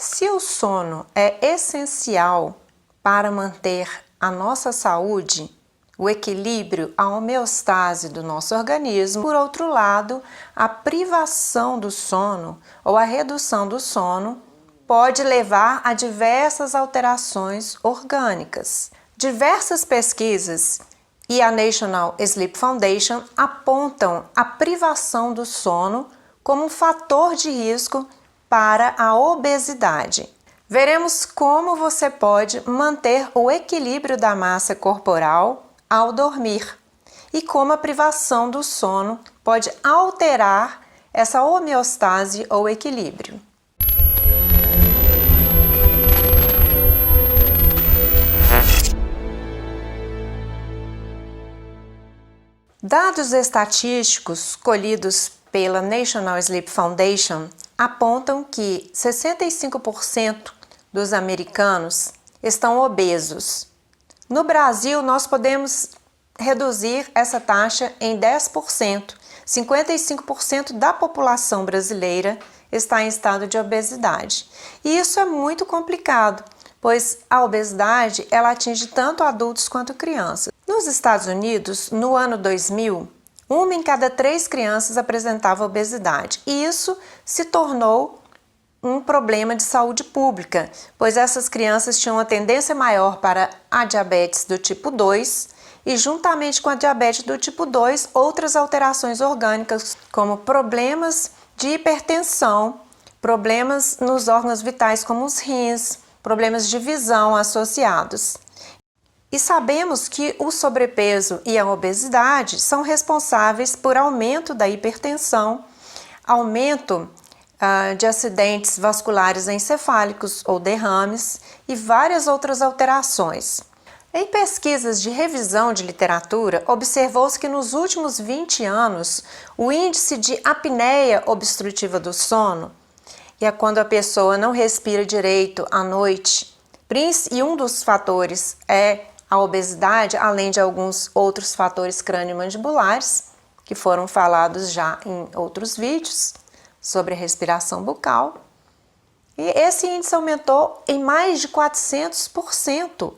Se o sono é essencial para manter a nossa saúde, o equilíbrio, a homeostase do nosso organismo, por outro lado, a privação do sono ou a redução do sono pode levar a diversas alterações orgânicas. Diversas pesquisas e a National Sleep Foundation apontam a privação do sono como um fator de risco para a obesidade. Veremos como você pode manter o equilíbrio da massa corporal ao dormir e como a privação do sono pode alterar essa homeostase ou equilíbrio. Dados estatísticos colhidos pela National Sleep Foundation apontam que 65% dos americanos estão obesos. No Brasil, nós podemos reduzir essa taxa em 10%. 55% da população brasileira está em estado de obesidade. E isso é muito complicado, pois a obesidade ela atinge tanto adultos quanto crianças. Nos Estados Unidos, no ano 2000, 1 em cada 3 crianças apresentava obesidade, e isso se tornou um problema de saúde pública, pois essas crianças tinham uma tendência maior para a diabetes do tipo 2 e, juntamente com a diabetes do tipo 2, outras alterações orgânicas, como problemas de hipertensão, problemas nos órgãos vitais como os rins, problemas de visão associados. E sabemos que o sobrepeso e a obesidade são responsáveis por aumento da hipertensão, aumento de acidentes vasculares encefálicos ou derrames e várias outras alterações. Em pesquisas de revisão de literatura, observou-se que nos últimos 20 anos o índice de apneia obstrutiva do sono, que é quando a pessoa não respira direito à noite, e um dos fatores é a obesidade, além de alguns outros fatores crânio-mandibulares, que foram falados já em outros vídeos sobre a respiração bucal. E esse índice aumentou em mais de 400%,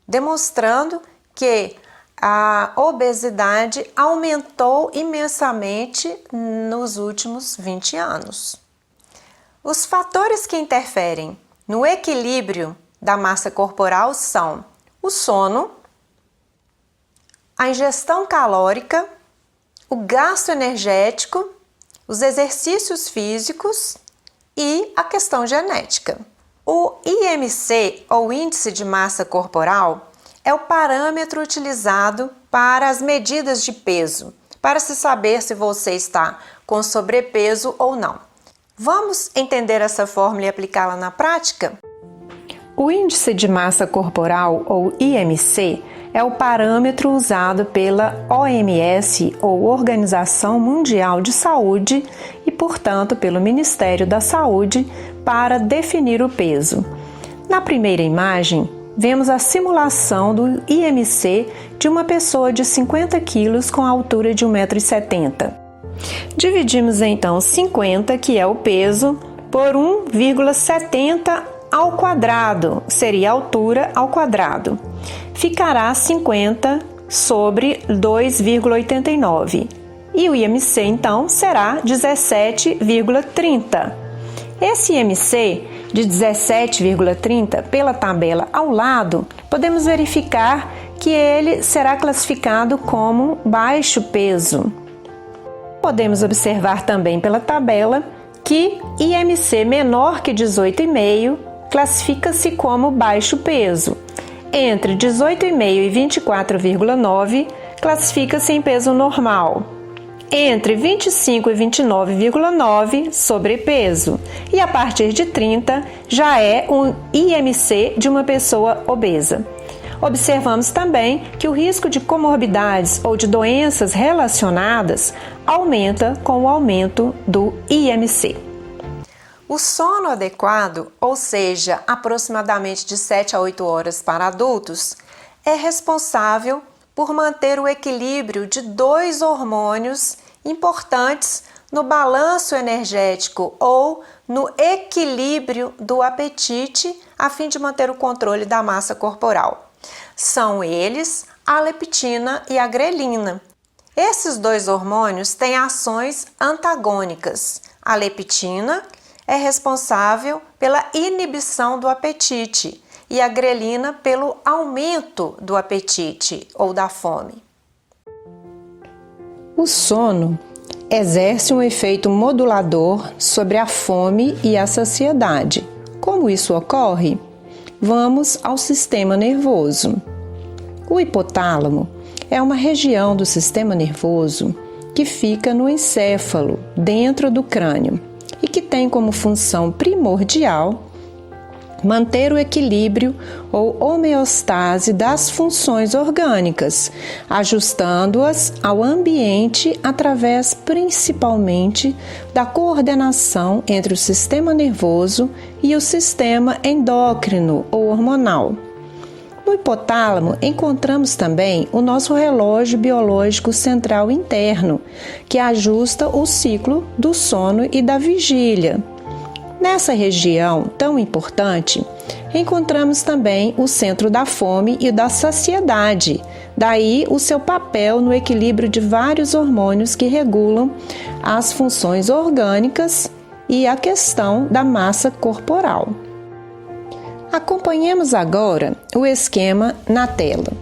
demonstrando que a obesidade aumentou imensamente nos últimos 20 anos. Os fatores que interferem no equilíbrio da massa corporal são o sono, a ingestão calórica, o gasto energético, os exercícios físicos e a questão genética. O IMC, ou Índice de Massa Corporal, é o parâmetro utilizado para as medidas de peso, para se saber se você está com sobrepeso ou não. Vamos entender essa fórmula e aplicá-la na prática? O Índice de Massa Corporal, ou IMC, é o parâmetro usado pela OMS, ou Organização Mundial de Saúde, e, portanto, pelo Ministério da Saúde, para definir o peso. Na primeira imagem, vemos a simulação do IMC de uma pessoa de 50 quilos com a altura de 1,70 m. Dividimos então 50, que é o peso, por 1,70 ao quadrado, seria a altura ao quadrado. Ficará 50 sobre 2,89. E o IMC, então, será 17,30. Esse IMC de 17,30, pela tabela ao lado, podemos verificar que ele será classificado como baixo peso. Podemos observar também pela tabela que IMC menor que 18,5 classifica-se como baixo peso. Entre 18,5 e 24,9 classifica-se em peso normal. Entre 25 e 29,9 sobrepeso. E a partir de 30 já é um IMC de uma pessoa obesa. Observamos também que o risco de comorbidades ou de doenças relacionadas aumenta com o aumento do IMC. O sono adequado, ou seja, aproximadamente de 7 a 8 horas para adultos, é responsável por manter o equilíbrio de 2 hormônios importantes no balanço energético ou no equilíbrio do apetite a fim de manter o controle da massa corporal. São eles a leptina e a grelina. Esses dois hormônios têm ações antagônicas. A leptina é responsável pela inibição do apetite e a grelina pelo aumento do apetite ou da fome. O sono exerce um efeito modulador sobre a fome e a saciedade. Como isso ocorre? Vamos ao sistema nervoso. O hipotálamo é uma região do sistema nervoso que fica no encéfalo, dentro do crânio, e que tem como função primordial manter o equilíbrio ou homeostase das funções orgânicas, ajustando-as ao ambiente através principalmente da coordenação entre o sistema nervoso e o sistema endócrino ou hormonal. No hipotálamo, encontramos também o nosso relógio biológico central interno, que ajusta o ciclo do sono e da vigília. Nessa região tão importante, encontramos também o centro da fome e da saciedade, daí o seu papel no equilíbrio de vários hormônios que regulam as funções orgânicas e a questão da massa corporal. Acompanhemos agora o esquema na tela.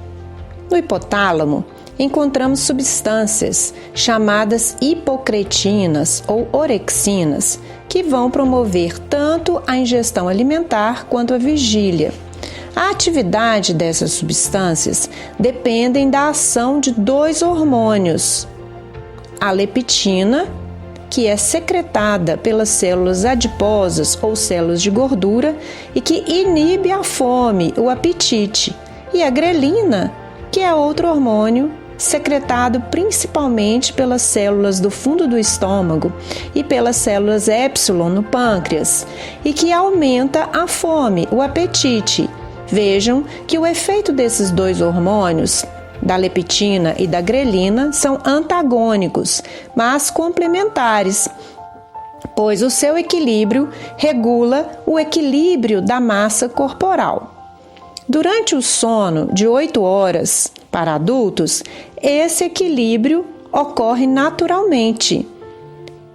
No hipotálamo, encontramos substâncias chamadas hipocretinas ou orexinas, que vão promover tanto a ingestão alimentar quanto a vigília. A atividade dessas substâncias dependem da ação de dois hormônios, a leptina, que é secretada pelas células adiposas ou células de gordura e que inibe a fome, o apetite, e a grelina, que é outro hormônio secretado principalmente pelas células do fundo do estômago e pelas células épsilon no pâncreas, e que aumenta a fome, o apetite. Vejam que o efeito desses dois hormônios, da leptina e da grelina, são antagônicos, mas complementares, pois o seu equilíbrio regula o equilíbrio da massa corporal. Durante o sono de 8 horas para adultos, esse equilíbrio ocorre naturalmente.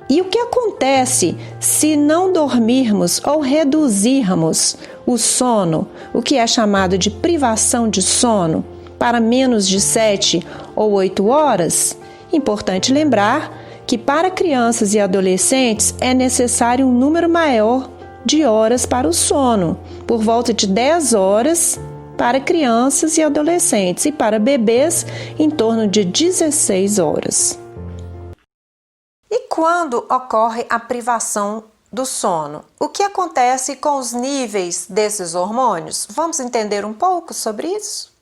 E o que acontece se não dormirmos ou reduzirmos o sono, o que é chamado de privação de sono, para menos de 7 ou 8 horas? Importante lembrar que para crianças e adolescentes é necessário um número maior de horas para o sono, por volta de 10 horas para crianças e adolescentes, e para bebês em torno de 16 horas. E quando ocorre a privação do sono? O que acontece com os níveis desses hormônios? Vamos entender um pouco sobre isso?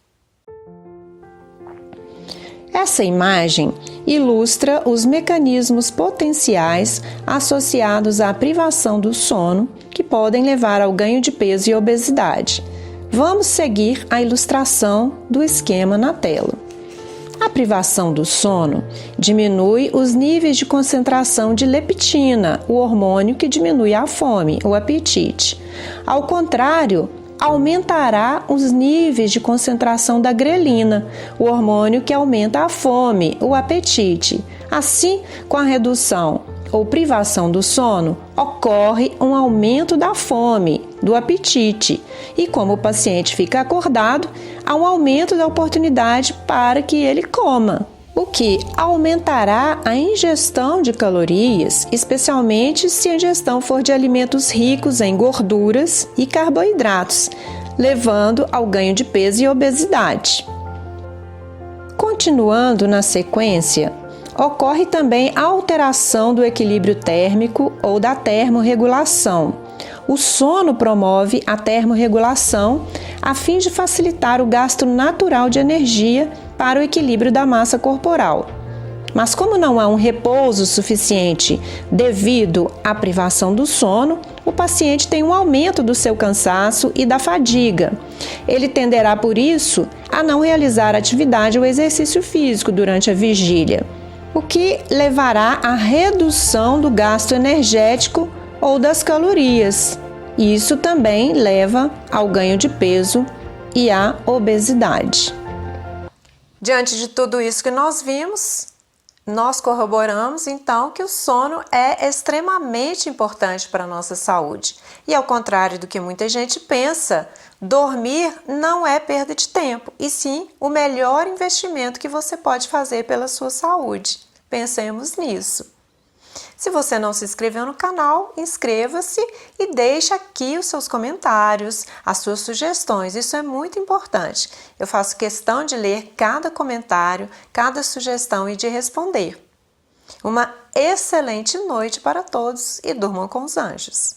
Essa imagem ilustra os mecanismos potenciais associados à privação do sono que podem levar ao ganho de peso e obesidade. Vamos seguir a ilustração do esquema na tela. A privação do sono diminui os níveis de concentração de leptina, o hormônio que diminui a fome, o apetite. Ao contrário, aumentará os níveis de concentração da grelina, o hormônio que aumenta a fome, o apetite. Assim, com a redução ou privação do sono, ocorre um aumento da fome, do apetite, e como o paciente fica acordado, há um aumento da oportunidade para que ele coma, o que aumentará a ingestão de calorias, especialmente se a ingestão for de alimentos ricos em gorduras e carboidratos, levando ao ganho de peso e obesidade. Continuando na sequência, ocorre também a alteração do equilíbrio térmico ou da termorregulação. O sono promove a termorregulação a fim de facilitar o gasto natural de energia para o equilíbrio da massa corporal. Mas como não há um repouso suficiente devido à privação do sono, o paciente tem um aumento do seu cansaço e da fadiga. Ele tenderá, por isso, a não realizar atividade ou exercício físico durante a vigília. o que levará à redução do gasto energético ou das calorias. Isso também leva ao ganho de peso e à obesidade. Diante de tudo isso que nós vimos, nós corroboramos então que o sono é extremamente importante para a nossa saúde. E ao contrário do que muita gente pensa, dormir não é perda de tempo, e sim o melhor investimento que você pode fazer pela sua saúde. Pensemos nisso. Se você não se inscreveu no canal, inscreva-se e deixe aqui os seus comentários, as suas sugestões. Isso é muito importante. Eu faço questão de ler cada comentário, cada sugestão e de responder. Uma excelente noite para todos e durmam com os anjos.